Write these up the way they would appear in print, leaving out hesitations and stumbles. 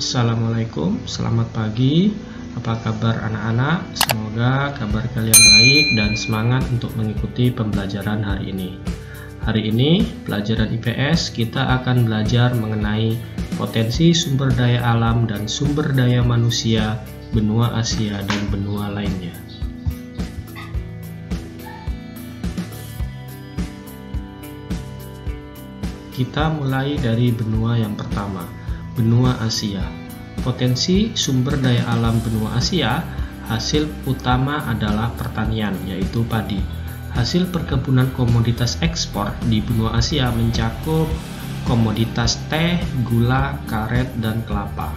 Assalamualaikum, selamat pagi. Apa kabar anak-anak? Semoga kabar kalian baik dan semangat untuk mengikuti pembelajaran hari ini. Hari ini, pelajaran IPS kita akan belajar mengenai potensi sumber daya alam dan sumber daya manusia benua Asia dan benua lainnya. Kita mulai dari benua yang pertama, benua Asia. Potensi sumber daya alam benua Asia, hasil utama adalah pertanian, yaitu padi. Hasil perkebunan komoditas ekspor di benua Asia mencakup komoditas teh, gula, karet, dan kelapa.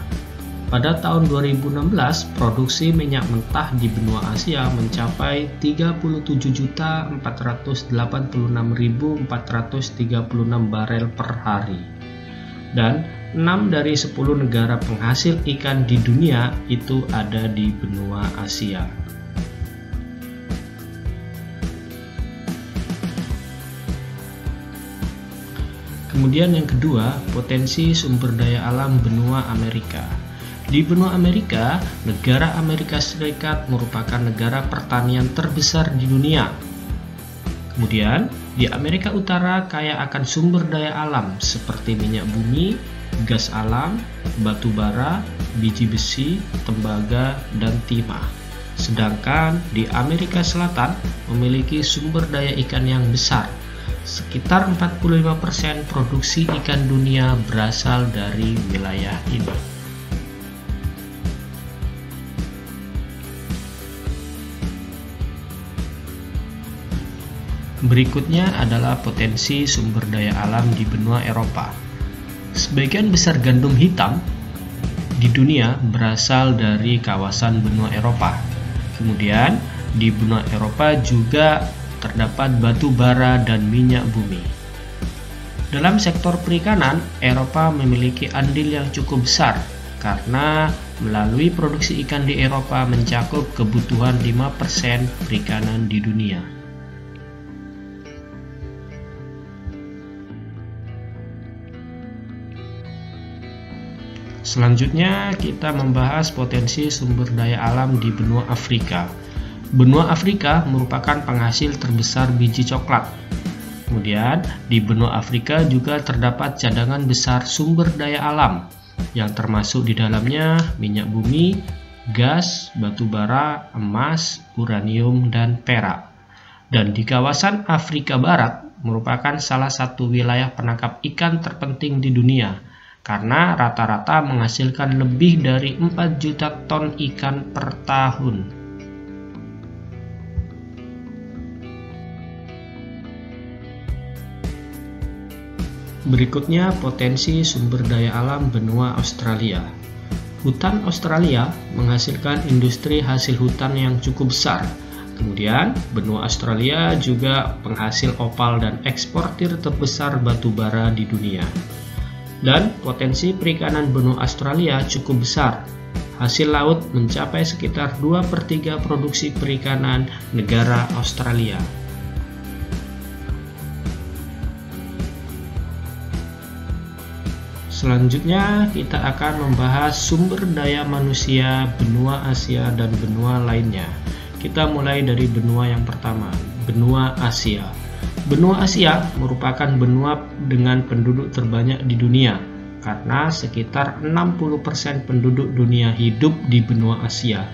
Pada tahun 2016, produksi minyak mentah di benua Asia mencapai 37.486.436 barel per hari. Dan 6 dari 10 negara penghasil ikan di dunia itu ada di benua Asia. Kemudian yang kedua, potensi sumber daya alam benua Amerika. Di benua Amerika, negara Amerika Serikat merupakan negara pertanian terbesar di dunia. Kemudian, di Amerika Utara kaya akan sumber daya alam seperti minyak bumi, gas alam, batu bara, biji besi, tembaga, dan timah. Sedangkan di Amerika Selatan memiliki sumber daya ikan yang besar. Sekitar 45% produksi ikan dunia berasal dari wilayah ini. Berikutnya adalah potensi sumber daya alam di benua Eropa. Sebagian besar gandum hitam di dunia berasal dari kawasan benua Eropa. Kemudian, di benua Eropa juga terdapat batu bara dan minyak bumi. Dalam sektor perikanan, Eropa memiliki andil yang cukup besar karena melalui produksi ikan di Eropa mencakup kebutuhan 5% perikanan di dunia. Selanjutnya kita membahas potensi sumber daya alam di benua Afrika. Benua Afrika merupakan penghasil terbesar biji coklat. Kemudian di benua Afrika juga terdapat cadangan besar sumber daya alam yang termasuk di dalamnya minyak bumi, gas, batu bara, emas, uranium, dan perak. Dan di kawasan Afrika Barat merupakan salah satu wilayah penangkap ikan terpenting di dunia karena rata-rata menghasilkan lebih dari 4 juta ton ikan per tahun. Berikutnya potensi sumber daya alam benua Australia. Hutan Australia menghasilkan industri hasil hutan yang cukup besar. Kemudian, benua Australia juga penghasil opal dan eksportir terbesar batu bara di dunia. Dan potensi perikanan benua Australia cukup besar. Hasil laut mencapai sekitar 2/3 produksi perikanan negara Australia. Selanjutnya kita akan membahas sumber daya manusia benua Asia dan benua lainnya. Kita mulai dari benua yang pertama, benua Asia. Benua Asia merupakan benua dengan penduduk terbanyak di dunia karena sekitar 60% penduduk dunia hidup di benua Asia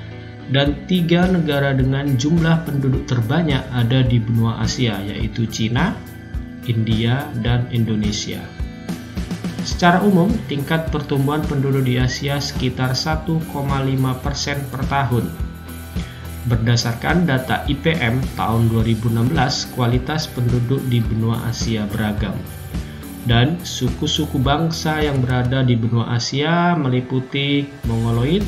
dan 3 negara dengan jumlah penduduk terbanyak ada di benua Asia yaitu Cina, India, dan Indonesia. Secara umum, tingkat pertumbuhan penduduk di Asia sekitar 1,5% per tahun. Berdasarkan data IPM tahun 2016, kualitas penduduk di benua Asia beragam. Dan suku-suku bangsa yang berada di benua Asia meliputi Mongoloid,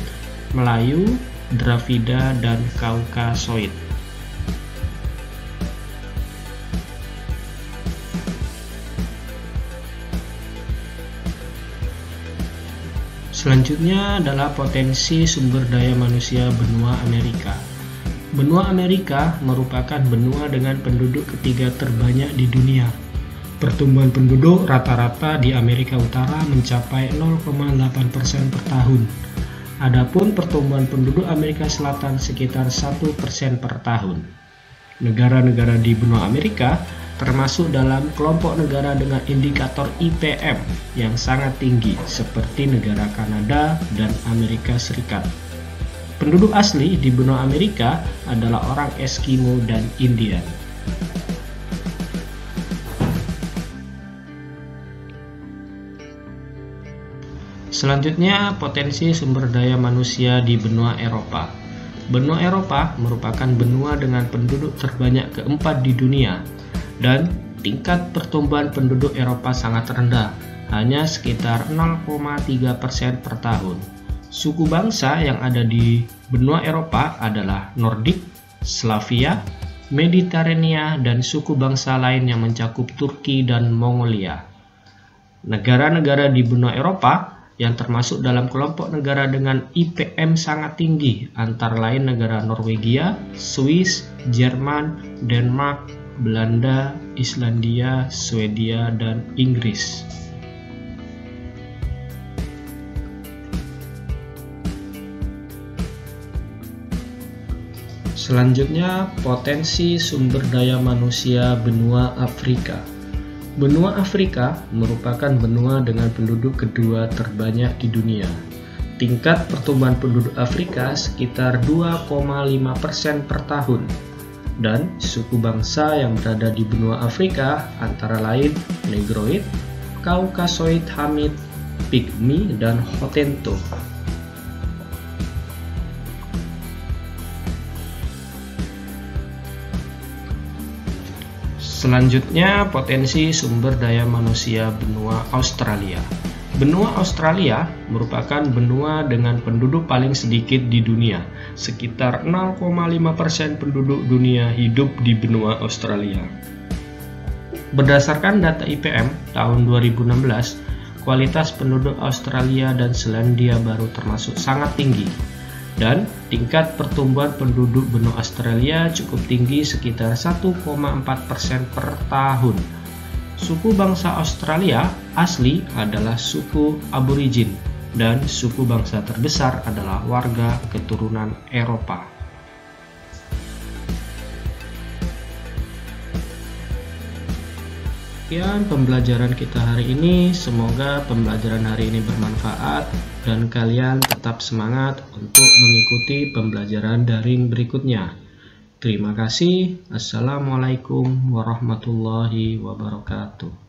Melayu, Dravida, dan Kaukasoid. Selanjutnya adalah potensi sumber daya manusia benua Amerika. Benua Amerika merupakan benua dengan penduduk ketiga terbanyak di dunia. Pertumbuhan penduduk rata-rata di Amerika Utara mencapai 0,8% per tahun. Adapun pertumbuhan penduduk Amerika Selatan sekitar 1% per tahun. Negara-negara di benua Amerika termasuk dalam kelompok negara dengan indikator IPM yang sangat tinggi seperti negara Kanada dan Amerika Serikat. Penduduk asli di benua Amerika adalah orang Eskimo dan Indian. Selanjutnya, potensi sumber daya manusia di benua Eropa. Benua Eropa merupakan benua dengan penduduk terbanyak keempat di dunia, dan tingkat pertumbuhan penduduk Eropa sangat rendah, hanya sekitar 0,3% per tahun. Suku bangsa yang ada di benua Eropa adalah Nordik, Slavia, Mediterania, dan suku bangsa lain yang mencakup Turki dan Mongolia. Negara-negara di benua Eropa yang termasuk dalam kelompok negara dengan IPM sangat tinggi, antara lain negara Norwegia, Swiss, Jerman, Denmark, Belanda, Islandia, Swedia, dan Inggris. Selanjutnya, potensi sumber daya manusia benua Afrika. Benua Afrika merupakan benua dengan penduduk kedua terbanyak di dunia. Tingkat pertumbuhan penduduk Afrika sekitar 2,5% per tahun. Dan suku bangsa yang berada di benua Afrika antara lain Negroid, Kaukasoid Hamid, Pygmy, dan Hottentot. Selanjutnya, potensi sumber daya manusia benua Australia. Benua Australia merupakan benua dengan penduduk paling sedikit di dunia. Sekitar 0,5% penduduk dunia hidup di benua Australia. Berdasarkan data IPM tahun 2016, kualitas penduduk Australia dan Selandia Baru termasuk sangat tinggi. Dan tingkat pertumbuhan penduduk benua Australia cukup tinggi sekitar 1,4% per tahun. Suku bangsa Australia asli adalah suku Aborigin dan suku bangsa terbesar adalah warga keturunan Eropa. Sekian pembelajaran kita hari ini, semoga pembelajaran hari ini bermanfaat dan kalian tetap semangat untuk mengikuti pembelajaran daring berikutnya. Terima kasih. Assalamualaikum warahmatullahi wabarakatuh.